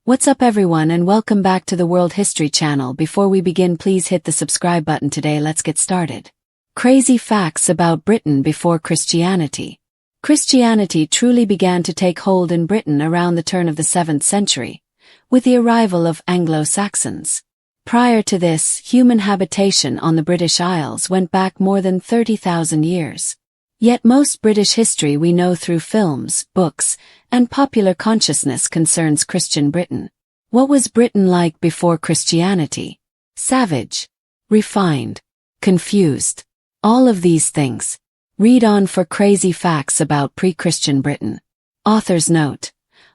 What's up everyone and welcome back to the World History Channel. Before we begin, please hit the subscribe button today. Let's get started. Crazy facts about Britain before Christianity. Christianity truly began to take hold in Britain around the turn of the 7th century, with the arrival of Anglo-Saxons. Prior to this, human habitation on the British Isles went back more than 30,000 years. Yet most British history we know through films, books, and popular consciousness concerns Christian Britain. What was Britain like before Christianity? Savage, refined, confused. All of these things. Read on for crazy facts about pre-Christian Britain. Author's note: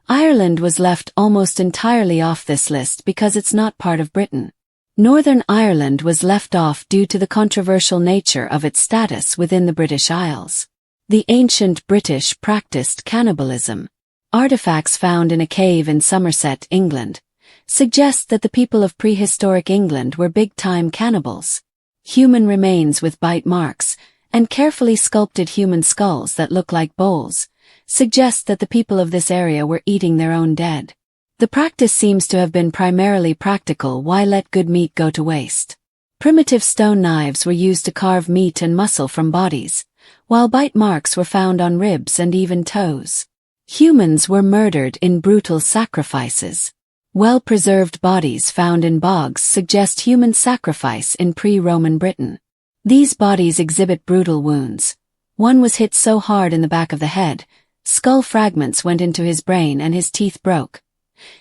Ireland was left almost entirely off this list because it's not part of Britain. Northern Ireland was left off due to the controversial nature of its status within the British Isles. The ancient British practiced cannibalism. Artifacts found in a cave in Somerset, England, suggest that the people of prehistoric England were big-time cannibals. Human remains with bite marks, and carefully sculpted human skulls that look like bowls, suggest that the people of this area were eating their own dead. The practice seems to have been primarily practical. Why let good meat go to waste? Primitive stone knives were used to carve meat and muscle from bodies, while bite marks were found on ribs and even toes. Humans were murdered in brutal sacrifices. Well-preserved bodies found in bogs suggest human sacrifice in pre-Roman Britain. These bodies exhibit brutal wounds. One was hit so hard in the back of the head, skull fragments went into his brain and his teeth broke.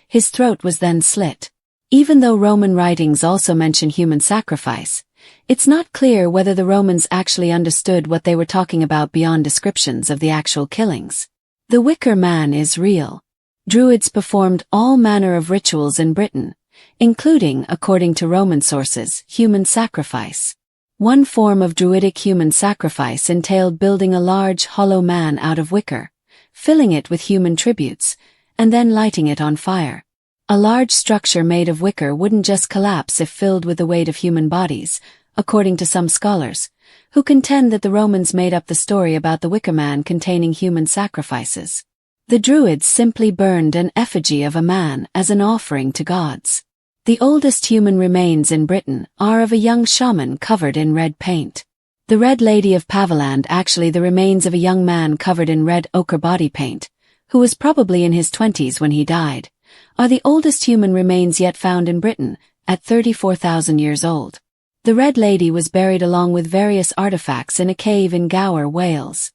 His throat was then slit. Even though Roman writings also mention human sacrifice, it's not clear whether the Romans actually understood what they were talking about beyond descriptions of the actual killings. The Wicker Man is real. Druids performed all manner of rituals in Britain, including, according to Roman sources, human sacrifice. One form of Druidic human sacrifice entailed building a large hollow man out of wicker, filling it with human tributes, and then lighting it on fire. A large structure made of wicker wouldn't just collapse if filled with the weight of human bodies, according to some scholars, who contend that the Romans made up the story about the Wicker Man containing human sacrifices. The Druids simply burned an effigy of a man as an offering to gods. The oldest human remains in Britain are of a young shaman covered in red paint. The Red Lady of Paviland, actually the remains of a young man covered in red ochre body paint, who was probably in his 20s when he died, are the oldest human remains yet found in Britain, at 34,000 years old. The Red Lady was buried along with various artifacts in a cave in Gower, Wales.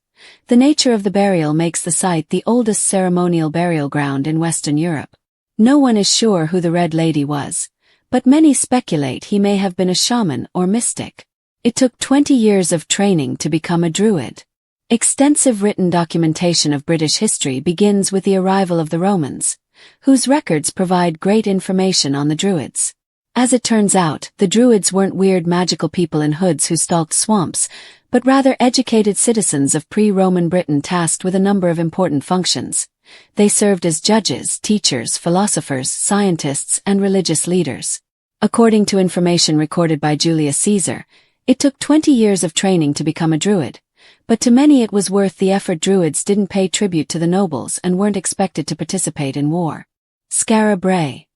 The nature of the burial makes the site the oldest ceremonial burial ground in Western Europe. No one is sure who the Red Lady was, but many speculate he may have been a shaman or mystic. It took 20 years of training to become a Druid. Extensive written documentation of British history begins with the arrival of the Romans, whose records provide great information on the Druids. As it turns out, the Druids weren't weird magical people in hoods who stalked swamps, but rather educated citizens of pre-Roman Britain tasked with a number of important functions. They served as judges, teachers, philosophers, scientists, and religious leaders. According to information recorded by Julius Caesar, it took 20 years of training to become a Druid. But to many it was worth the effort. Druids didn't pay tribute to the nobles and weren't expected to participate in war. Skara Brae.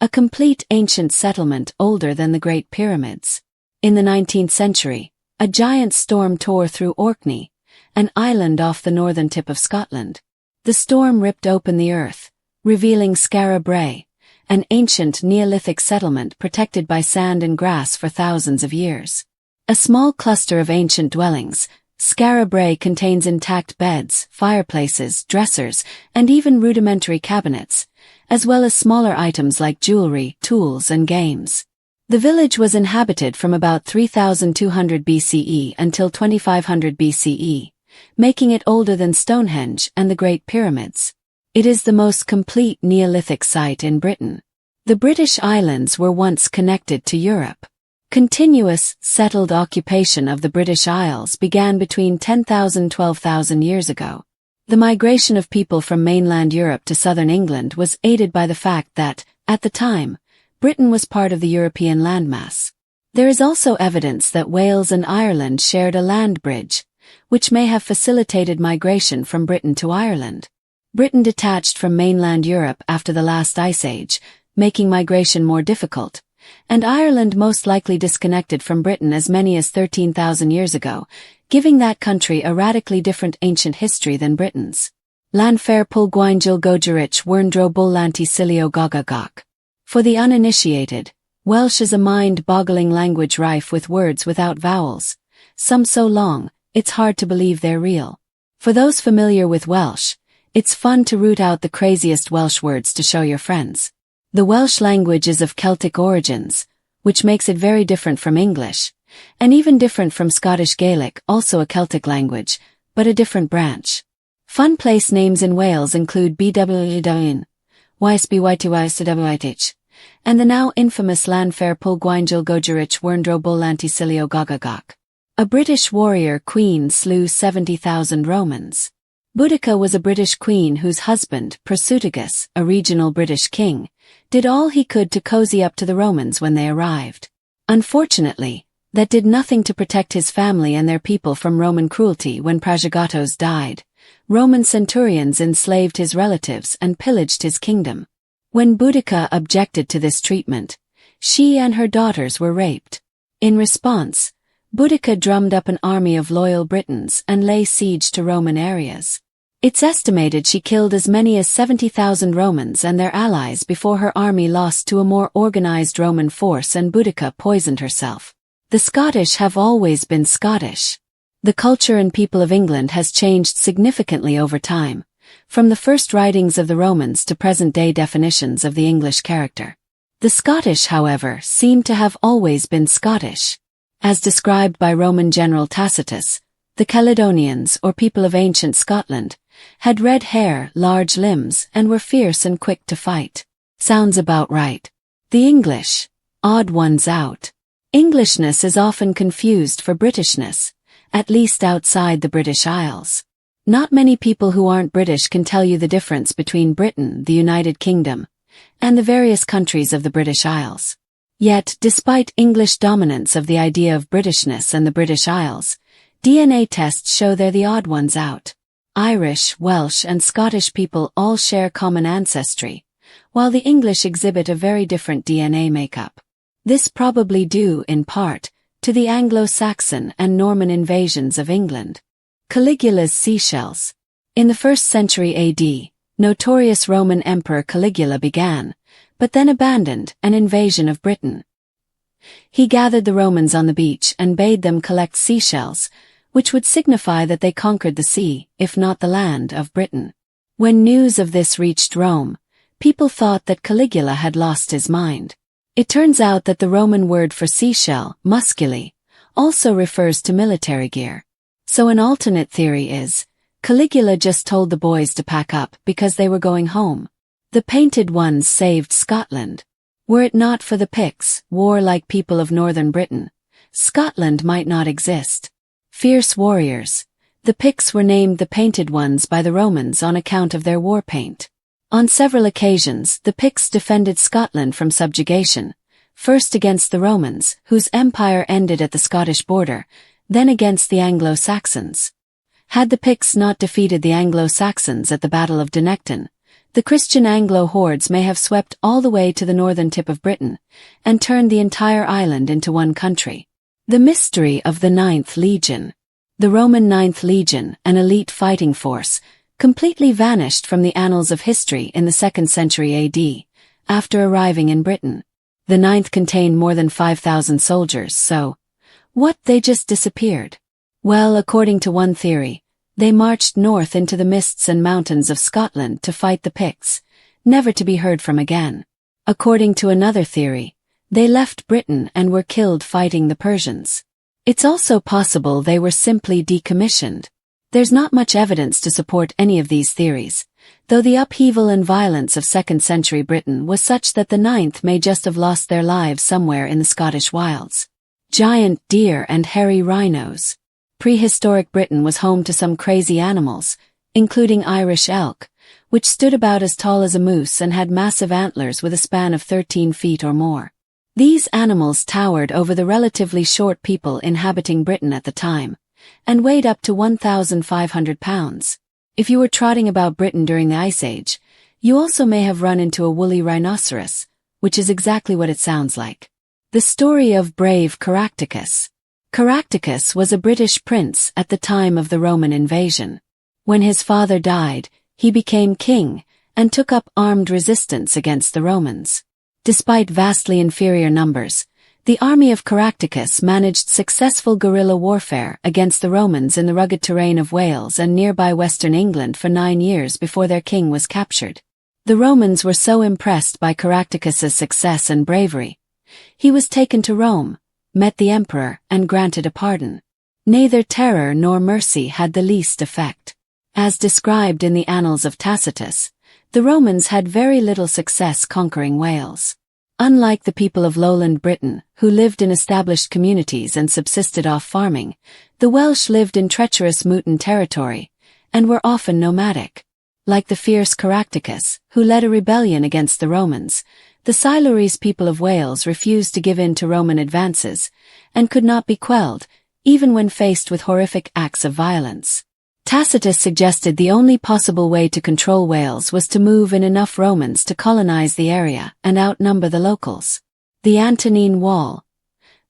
A complete ancient settlement older than the Great Pyramids. In the 19th century, a giant storm tore through Orkney, an island off the northern tip of Scotland. The storm ripped open the earth, revealing Skara Brae, an ancient Neolithic settlement protected by sand and grass for thousands of years. A small cluster of ancient dwellings, Skara Brae contains intact beds, fireplaces, dressers, and even rudimentary cabinets, as well as smaller items like jewelry, tools, and games. The village was inhabited from about 3200 BCE until 2500 BCE, making it older than Stonehenge and the Great Pyramids. It is the most complete Neolithic site in Britain. The British Islands were once connected to Europe. Continuous, settled occupation of the British Isles began between 10,000 and 12,000 years ago. The migration of people from mainland Europe to southern England was aided by the fact that, at the time, Britain was part of the European landmass. There is also evidence that Wales and Ireland shared a land bridge, which may have facilitated migration from Britain to Ireland. Britain detached from mainland Europe after the last ice age, making migration more difficult, and Ireland most likely disconnected from Britain as many as 13,000 years ago, giving that country a radically different ancient history than Britain's. Lanfair Pulgwaingil Gogerich Werndro Bullanti Silio Gogagok. For the uninitiated, Welsh is a mind-boggling language rife with words without vowels, some so long, it's hard to believe they're real. For those familiar with Welsh, it's fun to root out the craziest Welsh words to show your friends. The Welsh language is of Celtic origins, which makes it very different from English, and even different from Scottish Gaelic, also a Celtic language, but a different branch. Fun place names in Wales include Bwydyn, Ysbwytywysydwydych, and the now infamous Lanfair Pulgwaingil Gogerich Werndro Bullanti Silio Gogagok. A British warrior queen slew 70,000 Romans. Boudica was a British queen whose husband, Prasutagus, a regional British king, did all he could to cozy up to the Romans when they arrived. Unfortunately, that did nothing to protect his family and their people from Roman cruelty when Prasutagus died. Roman centurions enslaved his relatives and pillaged his kingdom. When Boudica objected to this treatment, she and her daughters were raped. In response, Boudica drummed up an army of loyal Britons and lay siege to Roman areas. It's estimated she killed as many as 70,000 Romans and their allies before her army lost to a more organized Roman force and Boudica poisoned herself. The Scottish have always been Scottish. The culture and people of England has changed significantly over time, from the first writings of the Romans to present-day definitions of the English character. The Scottish, however, seem to have always been Scottish. As described by Roman general Tacitus, the Caledonians, or people of ancient Scotland, had red hair, large limbs, and were fierce and quick to fight. Sounds about right. The English, odd ones out. Englishness is often confused for Britishness, at least outside the British Isles. Not many people who aren't British can tell you the difference between Britain, the United Kingdom, and the various countries of the British Isles. Yet, despite English dominance of the idea of Britishness and the British Isles, DNA tests show they're the odd ones out. Irish, Welsh, and Scottish people all share common ancestry, while the English exhibit a very different DNA makeup. This probably due, in part, to the Anglo-Saxon and Norman invasions of England. Caligula's seashells. In the 1st century AD, notorious Roman Emperor Caligula began, but then abandoned, an invasion of Britain. He gathered the Romans on the beach and bade them collect seashells, which would signify that they conquered the sea, if not the land, of Britain. When news of this reached Rome, people thought that Caligula had lost his mind. It turns out that the Roman word for seashell, musculi, also refers to military gear. So an alternate theory is, Caligula just told the boys to pack up because they were going home. The painted ones saved Scotland. Were it not for the Picts, warlike people of northern Britain, Scotland might not exist. Fierce warriors, the Picts were named the Painted Ones by the Romans on account of their war paint. On several occasions, the Picts defended Scotland from subjugation, first against the Romans, whose empire ended at the Scottish border, then against the Anglo-Saxons. Had the Picts not defeated the Anglo-Saxons at the Battle of Donecton, the Christian Anglo hordes may have swept all the way to the northern tip of Britain, and turned the entire island into one country. The mystery of the 9th Legion. The Roman 9th Legion, an elite fighting force, completely vanished from the annals of history in the 2nd century AD, after arriving in Britain. The 9th contained more than 5,000 soldiers, so what, they just disappeared? Well, according to one theory, they marched north into the mists and mountains of Scotland to fight the Picts, never to be heard from again. According to another theory, they left Britain and were killed fighting the Persians. It's also possible they were simply decommissioned. There's not much evidence to support any of these theories, though the upheaval and violence of 2nd century Britain was such that the 9th may just have lost their lives somewhere in the Scottish wilds. Giant deer and hairy rhinos. Prehistoric Britain was home to some crazy animals, including Irish elk, which stood about as tall as a moose and had massive antlers with a span of 13 feet or more. These animals towered over the relatively short people inhabiting Britain at the time, and weighed up to 1,500 pounds. If you were trotting about Britain during the Ice Age, you also may have run into a woolly rhinoceros, which is exactly what it sounds like. The story of brave Caractacus. Caractacus was a British prince at the time of the Roman invasion. When his father died, he became king and took up armed resistance against the Romans. Despite vastly inferior numbers, the army of Caractacus managed successful guerrilla warfare against the Romans in the rugged terrain of Wales and nearby western England for 9 years before their king was captured. The Romans were so impressed by Caractacus's success and bravery. He was taken to Rome, met the emperor, and granted a pardon. Neither terror nor mercy had the least effect. As described in the Annals of Tacitus, the Romans had very little success conquering Wales. Unlike the people of lowland Britain, who lived in established communities and subsisted off farming, the Welsh lived in treacherous mountain territory, and were often nomadic. Like the fierce Caractacus, who led a rebellion against the Romans, the Silures people of Wales refused to give in to Roman advances, and could not be quelled, even when faced with horrific acts of violence. Tacitus suggested the only possible way to control Wales was to move in enough Romans to colonize the area and outnumber the locals. The Antonine Wall.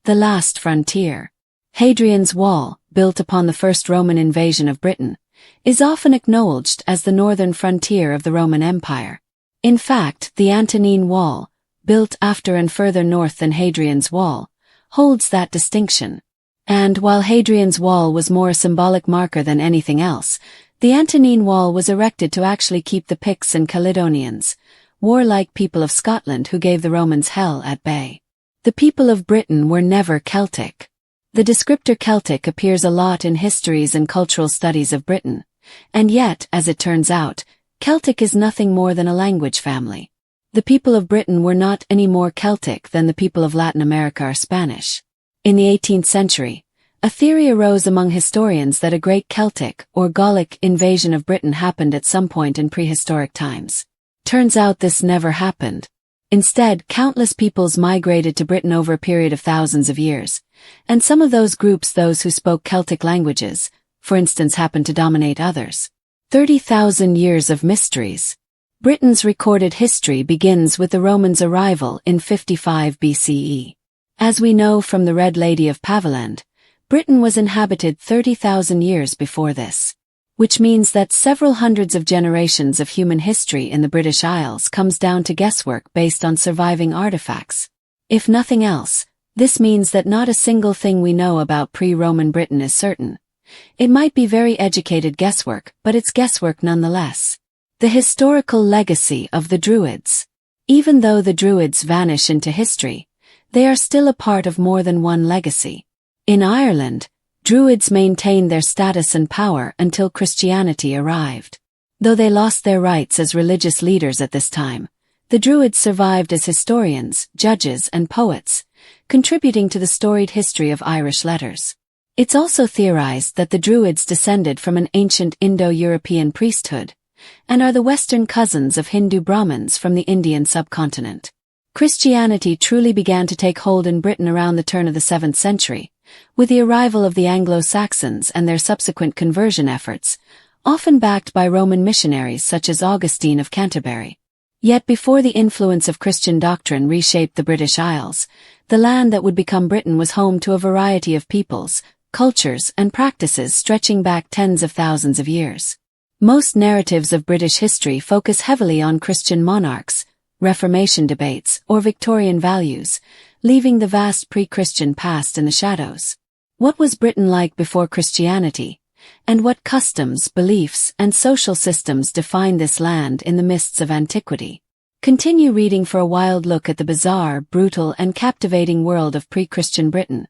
The last frontier. Hadrian's Wall, built upon the first Roman invasion of Britain, is often acknowledged as the northern frontier of the Roman Empire. In fact, the Antonine Wall, built after and further north than Hadrian's Wall, holds that distinction. And while Hadrian's Wall was more a symbolic marker than anything else, the Antonine Wall was erected to actually keep the Picts and Caledonians, warlike people of Scotland who gave the Romans hell at bay. The people of Britain were never Celtic. The descriptor Celtic appears a lot in histories and cultural studies of Britain, and yet, as it turns out, Celtic is nothing more than a language family. The people of Britain were not any more Celtic than the people of Latin America are Spanish. In the 18th century, a theory arose among historians that a great Celtic or Gallic invasion of Britain happened at some point in prehistoric times. Turns out this never happened. Instead, countless peoples migrated to Britain over a period of thousands of years, and some of those groups, those who spoke Celtic languages, for instance, happened to dominate others. 30,000 years of mysteries. Britain's recorded history begins with the Romans' arrival in 55 BCE. As we know from the Red Lady of Paviland, Britain was inhabited 30,000 years before this, which means that several hundreds of generations of human history in the British Isles comes down to guesswork based on surviving artifacts. If nothing else, this means that not a single thing we know about pre-Roman Britain is certain. It might be very educated guesswork, but it's guesswork nonetheless. The historical legacy of the Druids. Even though the Druids vanish into history, they are still a part of more than one legacy. In Ireland, Druids maintained their status and power until Christianity arrived. Though they lost their rights as religious leaders at this time, the Druids survived as historians, judges, and poets, contributing to the storied history of Irish letters. It's also theorized that the Druids descended from an ancient Indo-European priesthood, and are the Western cousins of Hindu Brahmins from the Indian subcontinent. Christianity truly began to take hold in Britain around the turn of the 7th century, with the arrival of the Anglo-Saxons and their subsequent conversion efforts, often backed by Roman missionaries such as Augustine of Canterbury. Yet before the influence of Christian doctrine reshaped the British Isles, the land that would become Britain was home to a variety of peoples, cultures, and practices stretching back tens of thousands of years. Most narratives of British history focus heavily on Christian monarchs, Reformation debates, or Victorian values, leaving the vast pre-Christian past in the shadows. What was Britain like before Christianity? And what customs, beliefs, and social systems defined this land in the mists of antiquity? Continue reading for a wild look at the bizarre, brutal, and captivating world of pre-Christian Britain,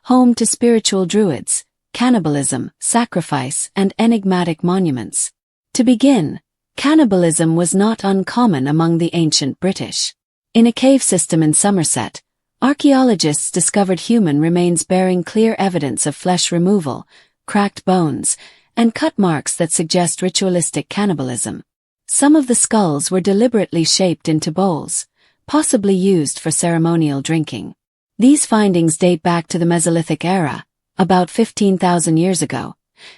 home to spiritual Druids, cannibalism, sacrifice, and enigmatic monuments. To begin, cannibalism was not uncommon among the ancient British. In a cave system in Somerset, archaeologists discovered human remains bearing clear evidence of flesh removal, cracked bones, and cut marks that suggest ritualistic cannibalism. Some of the skulls were deliberately shaped into bowls, possibly used for ceremonial drinking. These findings date back to the Mesolithic era, about 15,000 years ago,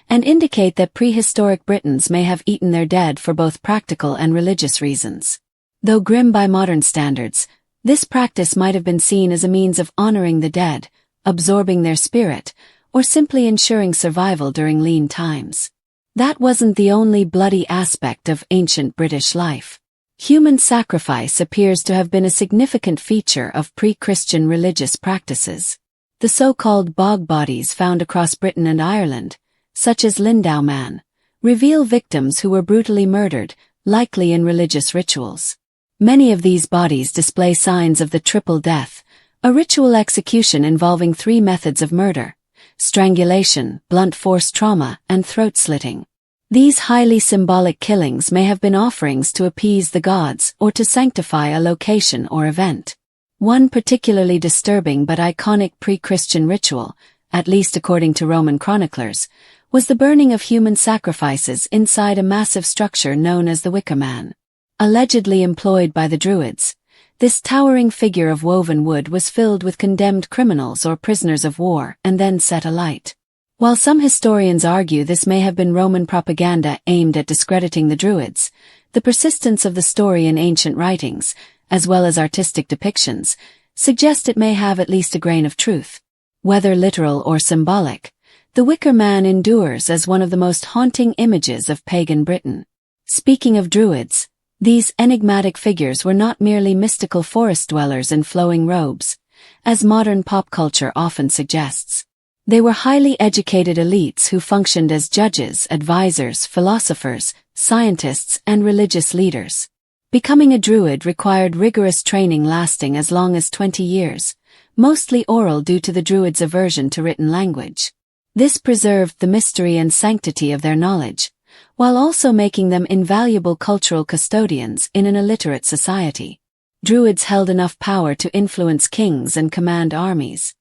and indicate that prehistoric Britons may have eaten their dead for both practical and religious reasons. Though grim by modern standards, this practice might have been seen as a means of honoring the dead, absorbing their spirit, or simply ensuring survival during lean times. That wasn't the only bloody aspect of ancient British life. Human sacrifice appears to have been a significant feature of pre-Christian religious practices. The so-called bog bodies found across Britain and Ireland, such as Lindau Man, reveal victims who were brutally murdered, likely in religious rituals. Many of these bodies display signs of the triple death, a ritual execution involving 3 methods of murder: strangulation, blunt force trauma, and throat slitting. These highly symbolic killings may have been offerings to appease the gods or to sanctify a location or event. One particularly disturbing but iconic pre-Christian ritual, at least according to Roman chroniclers, was the burning of human sacrifices inside a massive structure known as the Wicker Man. Allegedly employed by the Druids, this towering figure of woven wood was filled with condemned criminals or prisoners of war and then set alight. While some historians argue this may have been Roman propaganda aimed at discrediting the Druids, the persistence of the story in ancient writings, as well as artistic depictions, suggest it may have at least a grain of truth. Whether literal or symbolic, the Wicker Man endures as one of the most haunting images of pagan Britain. Speaking of Druids, these enigmatic figures were not merely mystical forest dwellers in flowing robes, as modern pop culture often suggests. They were highly educated elites who functioned as judges, advisors, philosophers, scientists, and religious leaders. Becoming a Druid required rigorous training lasting as long as 20 years, mostly oral due to the Druids' aversion to written language. This preserved the mystery and sanctity of their knowledge, while also making them invaluable cultural custodians in an illiterate society. Druids held enough power to influence kings and command armies,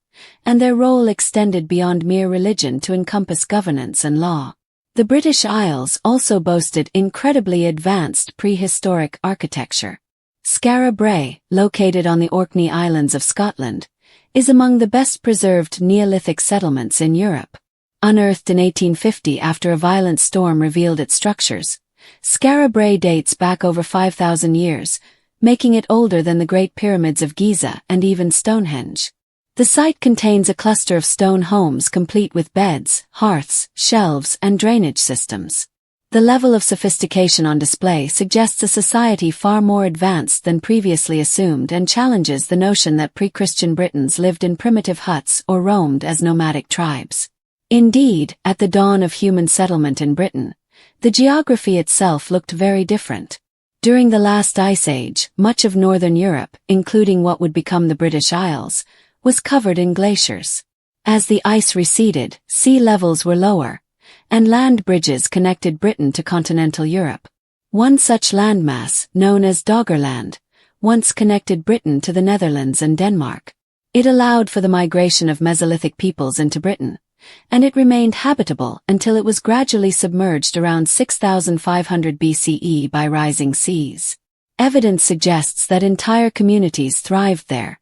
and their role extended beyond mere religion to encompass governance and law. The British Isles also boasted incredibly advanced prehistoric architecture. Skara Brae, located on the Orkney Islands of Scotland, is among the best preserved Neolithic settlements in Europe. Unearthed in 1850 after a violent storm revealed its structures, Skara Brae dates back over 5,000 years, making it older than the Great Pyramids of Giza and even Stonehenge. The site contains a cluster of stone homes complete with beds, hearths, shelves, and drainage systems. The level of sophistication on display suggests a society far more advanced than previously assumed and challenges the notion that pre-Christian Britons lived in primitive huts or roamed as nomadic tribes. Indeed, at the dawn of human settlement in Britain, the geography itself looked very different. During the last ice age, much of northern Europe, including what would become the British Isles, was covered in glaciers. As the ice receded, sea levels were lower, and land bridges connected Britain to continental Europe. One such landmass, known as Doggerland, once connected Britain to the Netherlands and Denmark. It allowed for the migration of Mesolithic peoples into Britain, and it remained habitable until it was gradually submerged around 6,500 BCE by rising seas. Evidence suggests that entire communities thrived there,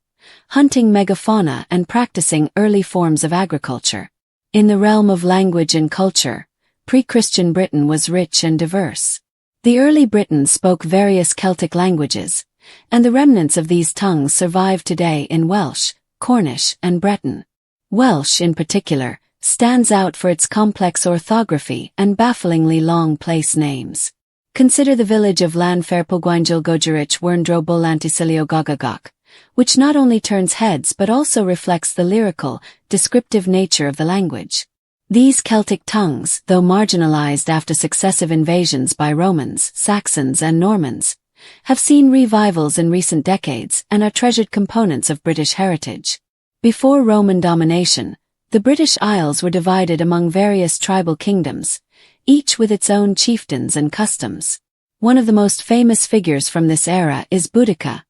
hunting megafauna and practicing early forms of agriculture. In the realm of language and culture, pre-Christian Britain was rich and diverse. The early Britons spoke various Celtic languages, and the remnants of these tongues survive today in Welsh, Cornish, and Breton. Welsh, in particular, stands out for its complex orthography and bafflingly long place names. Consider the village of Llanfairpwllgwyngyl Gogerich Werndro Bolantisilio Gogagok, which not only turns heads but also reflects the lyrical, descriptive nature of the language. These Celtic tongues, though marginalized after successive invasions by Romans, Saxons, and Normans, have seen revivals in recent decades and are treasured components of British heritage. Before Roman domination, the British Isles were divided among various tribal kingdoms, each with its own chieftains and customs. One of the most famous figures from this era is Boudica,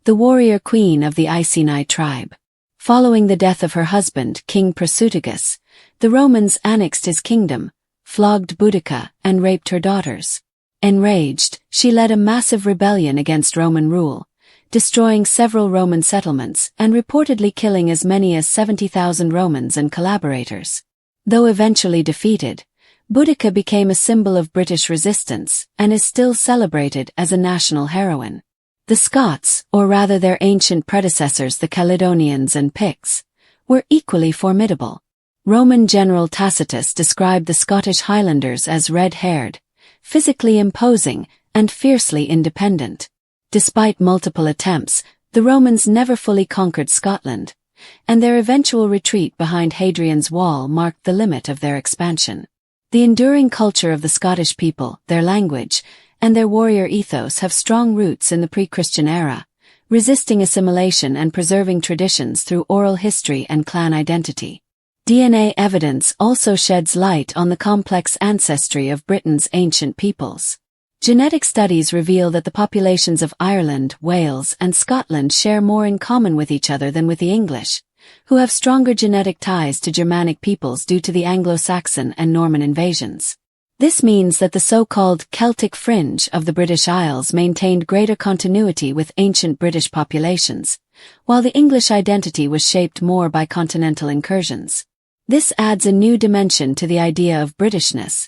the warrior queen of the Iceni tribe. Following the death of her husband, King Prasutagus, the Romans annexed his kingdom, flogged Boudica, and raped her daughters. Enraged, she led a massive rebellion against Roman rule, destroying several Roman settlements and reportedly killing as many as 70,000 Romans and collaborators. Though eventually defeated, Boudica became a symbol of British resistance and is still celebrated as a national heroine. The Scots, or rather their ancient predecessors the Caledonians and Picts, were equally formidable. Roman general Tacitus described the Scottish Highlanders as red-haired, physically imposing, and fiercely independent. Despite multiple attempts, the Romans never fully conquered Scotland, and their eventual retreat behind Hadrian's Wall marked the limit of their expansion. The enduring culture of the Scottish people, their language, and their warrior ethos have strong roots in the pre-Christian era, resisting assimilation and preserving traditions through oral history and clan identity. DNA evidence also sheds light on the complex ancestry of Britain's ancient peoples. Genetic studies reveal that the populations of Ireland, Wales, and Scotland share more in common with each other than with the English, who have stronger genetic ties to Germanic peoples due to the Anglo-Saxon and Norman invasions. This means that the so-called Celtic fringe of the British Isles maintained greater continuity with ancient British populations, while the English identity was shaped more by continental incursions. This adds a new dimension to the idea of Britishness,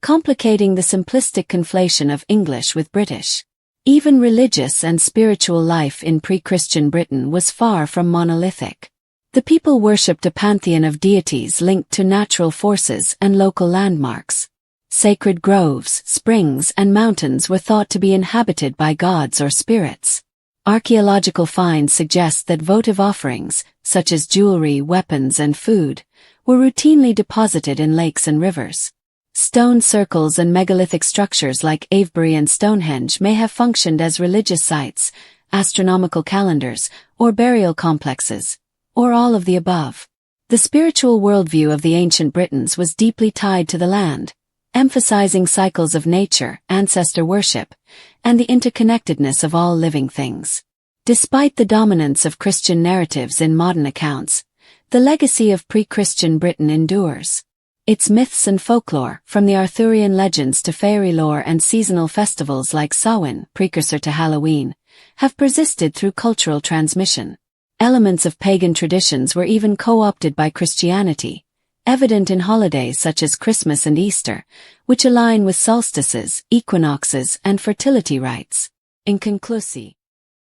complicating the simplistic conflation of English with British. Even religious and spiritual life in pre-Christian Britain was far from monolithic. The people worshipped a pantheon of deities linked to natural forces and local landmarks. Sacred groves, springs, and mountains were thought to be inhabited by gods or spirits. Archaeological finds suggest that votive offerings, such as jewelry, weapons, and food, were routinely deposited in lakes and rivers. Stone circles and megalithic structures like Avebury and Stonehenge may have functioned as religious sites, astronomical calendars, or burial complexes, or all of the above. The spiritual worldview of the ancient Britons was deeply tied to the land, emphasizing cycles of nature, ancestor worship, and the interconnectedness of all living things. Despite the dominance of Christian narratives in modern accounts, the legacy of pre-Christian Britain endures. Its myths and folklore, from the Arthurian legends to fairy lore and seasonal festivals like Samhain, precursor to Halloween, have persisted through cultural transmission. Elements of pagan traditions were even co-opted by Christianity, evident in holidays such as Christmas and Easter, which align with solstices, equinoxes, and fertility rites. In conclusion,